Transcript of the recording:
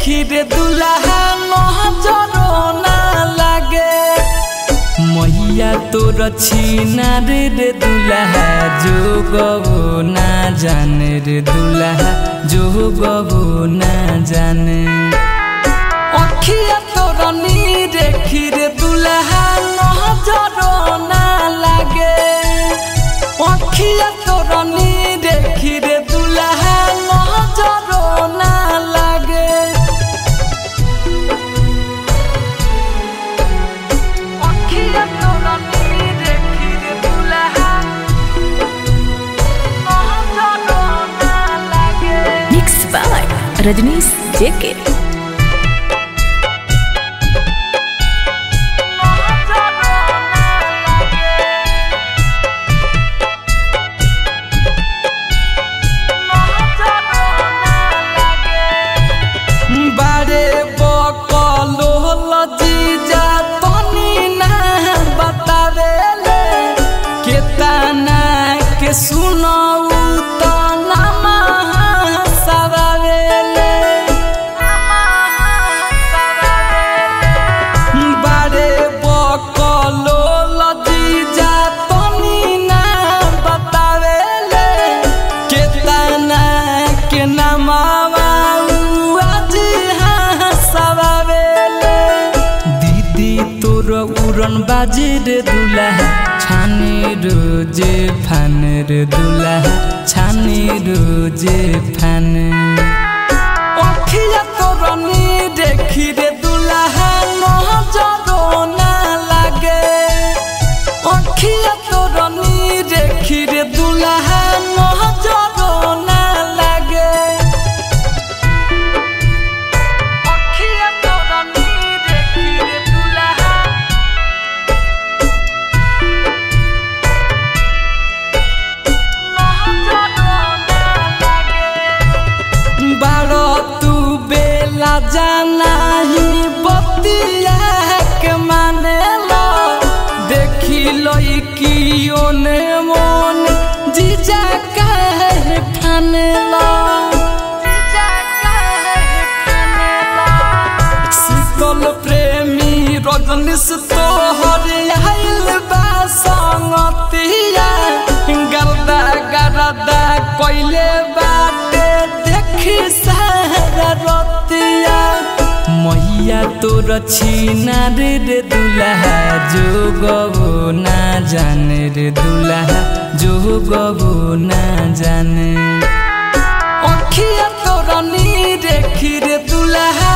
देखी रे दुल्हा नजरो ना लागे मैया तोर छीना रे दुल्हा जो गबो ना जाने रे दुल्हा जो गबो ना जाने अखिया तोर नी देखी रे दुल्हा नजरो ना लागे अखिया तोर नी देखी रे दुल्हा नजरो ना लागे अखिया तोर नी देखी रे दुल्हा नजरो ना लागे मिक्स बाय रजनीश जेके सुनाऊ तो नमा सवावेले बारे बकलो लजीजा तनी ना बतावेले केतना के नमावा आज सवावेले दीदी तोर उड़न बाजी रे दुल्हा छानी रोजे फान रे दुल्हा छानी रोजे फान अखिया तोर नी देखी रे दुल्हा नजरो ना लागे अखिया तोर नी देखी रे दुल्हा नजरो ना लागे अखिया तोर नी देखी रे दुल्हा जाना ही बतिया के माने लो देखी लो कि ओने मोन जीजा कहे ठाने लो शीतल प्रेमी रजनीश तोहर आइल बा संगतिया गरदा गरदा कोइले बाटे देखी सारा रतिया मैया तोर छीना रे दुल्हा जो गबो ना जाने रे दुल्हा जो गबो ना जाने अखिया तोर नी देखी रे दुल्हा